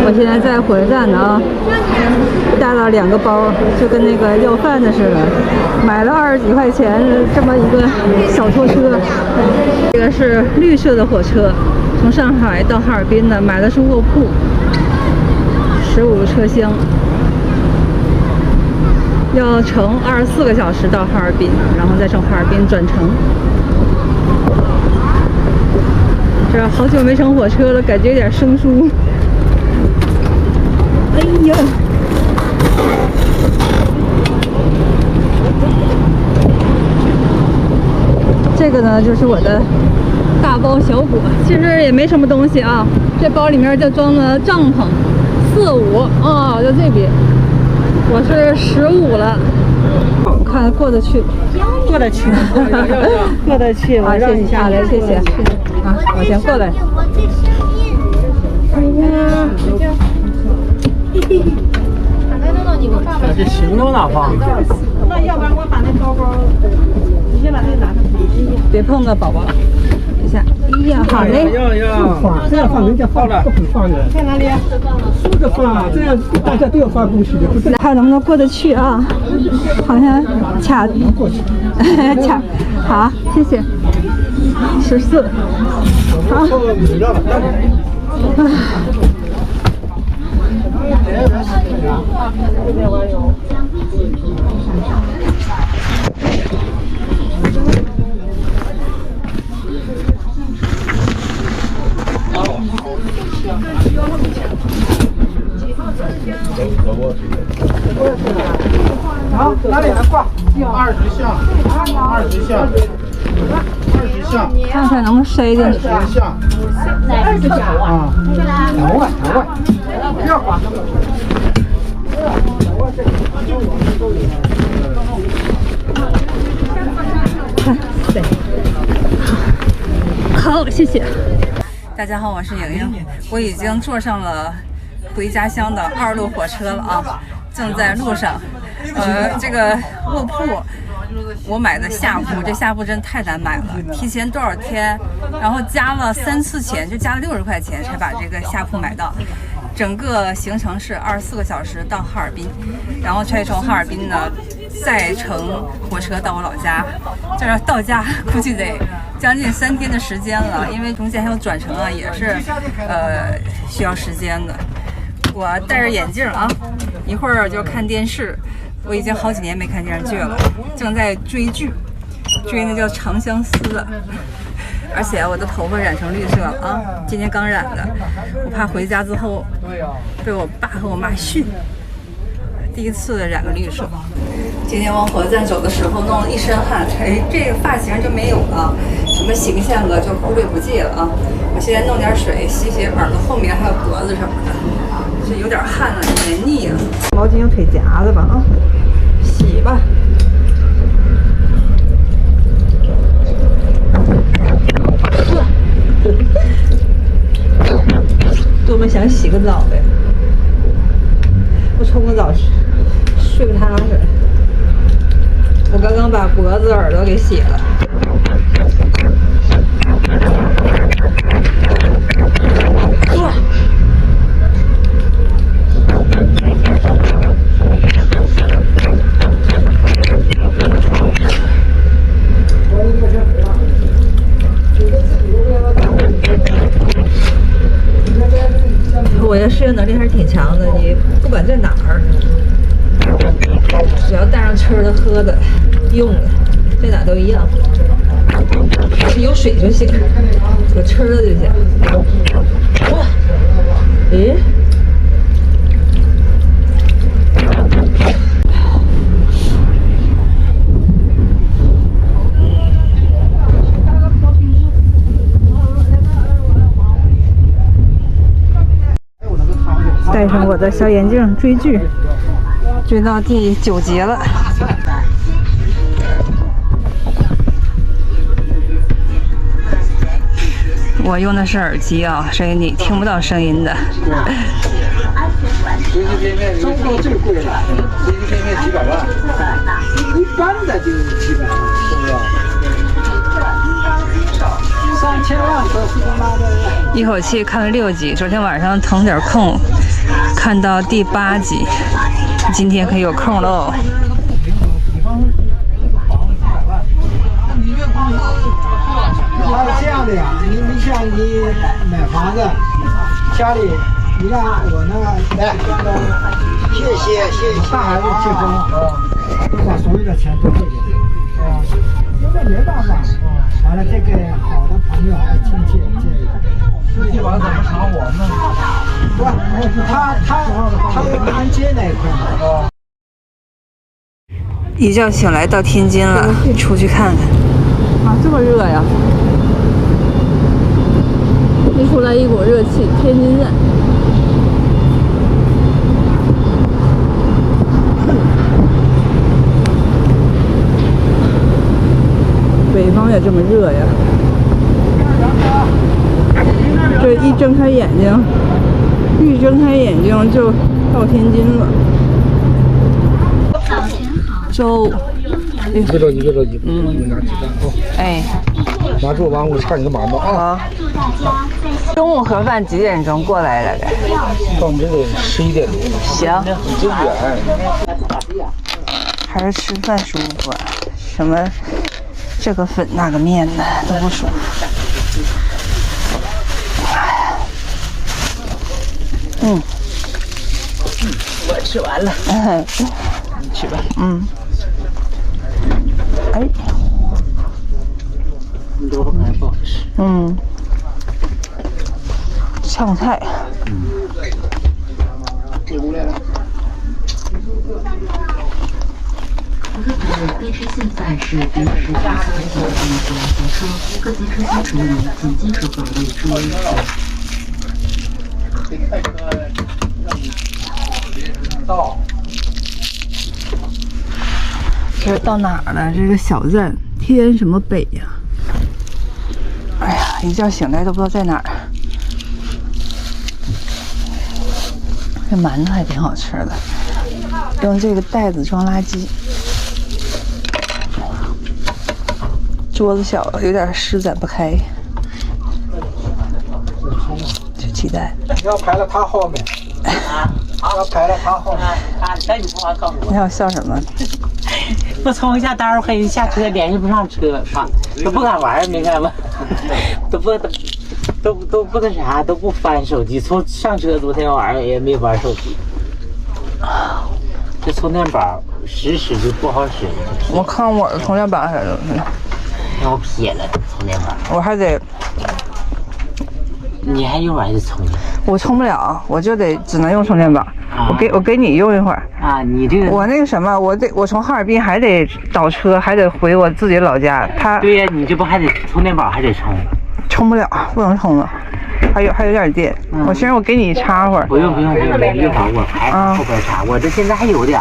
我现在在火车站呢啊，带了2个包，就跟那个要饭的似的，买了20几块钱这么一个小拖车。这个是绿色的火车，从上海到哈尔滨的，买的是卧铺，15车厢，要乘24个小时到哈尔滨，然后再从哈尔滨转乘。这好久没乘火车了，感觉有点生疏。哎呀！这个呢，就是我的大包小裹，其实也没什么东西啊。这包里面就装了帐篷，45啊，就这边。我是15了，我看过得去，过得去，过得去。好，谢谢啊，来，谢谢。啊，我先过来。哎呀，这行头哪放？那要不然我把那包包，你先把那拿上。别碰到宝宝，等一下。哎呀，好嘞。放，这样放人家放了不肯放的。在哪里？竖着放，这样大家都要放东西的，不是？看能不能过得去啊？好像卡过去。卡，好，谢谢。14，好。好，哪里还挂？20项，20项，20项。看看能不能塞进去。20项，20项啊！台湾，不要挂。对，好，谢谢。大家好，我是莹莹，我已经坐上了回家乡的2路火车了啊，正在路上。这个卧铺我买的下铺，这下铺真太难买了，提前多少天，然后加了3次钱，就加了60块钱才把这个下铺买到。整个行程是24个小时到哈尔滨，然后再从哈尔滨呢再乘火车到我老家，这到家估计得将近3天的时间了，因为中间还有转乘啊，也是需要时间的。我戴着眼镜啊，一会儿就看电视。我已经好几年没看电视剧了，正在追剧，追那叫《长相思》的。而且我的头发染成绿色了啊，今天刚染的，我怕回家之后被我爸和我妈训。第一次染个绿色。今天往火车站走的时候弄了一身汗，哎，这个发型就没有了，什么形象啊就忽略不计了啊。我现在弄点水洗洗耳朵后面还有脖子什么的，这有点汗了，黏腻了。毛巾用腿夹着吧啊，洗吧。多么想洗个澡的，不冲个澡睡不踏实。我刚刚把脖子、耳朵给洗了。哇！我的适应能力还是挺强的，你不管在哪儿，只要带上吃的、喝的、用的，在哪都一样，有水就行，有吃的就行。哇，诶，戴上我的小眼镜追剧，追到第9集了。我用的是耳机啊，所以你听不到声音的。随机片面，中国最贵了，随机片面几百万，一般的就几百万，是不是？3000万可是他妈的！一口气看了6集，昨天晚上腾点空，看到第8集，今天可以有空喽。它是这样的呀，你像你买房子，家里你看我那个来，谢谢，大孩子结婚都把所有的钱都给你，现在没办法，完了这个好的朋友还是亲戚这个，这玩意怎么查我呢？不，他有看街那一块。一觉醒来到天津了，出去看看。啊，这么热呀！一出来一股热气，天津站。北方也这么热呀！这一睁开眼睛，一睁开眼睛就到天津了。粥。你别着急，别着急，你拿鸡蛋哦。哎，拿住，完我唱你个马吧啊。中午盒饭几点钟过来了？到你这得11点多。行。你真远。还是吃饭舒服啊？什么这个粉那个面的都不舒服。我吃完了。你吃吧。哎。萝卜干不好吃。炝菜。列车现在是临时停驶列车，各级车厢乘务员请坚守岗位注意。这是到哪儿了？这个小站天什么北呀？哎呀，一觉醒来都不知道在哪儿。这馒头还挺好吃的，用这个袋子装垃圾。桌子小，有点施展不开。这鸡蛋。你要排到他后面。要排到他后面。你要笑什么？我冲一下单，黑一下车联系不上车啊，都不敢玩，明白吗？都不那啥，都不翻手机。从上车昨天晚上也没玩手机。这充电宝时就不好使。我看我的充电宝还是。让我撇了充电宝。我还得。你还一会儿还得充呢。我充不了，我就只能用充电宝。我给你用一会儿。啊，你这个。我那个什么，我从哈尔滨还得倒车，还得回我自己老家。对呀，你这不还得充电宝还得充？充不了，不能充了。还有点电。我先我给你插会儿。不用，一会儿我排后边插，我这现在还有点。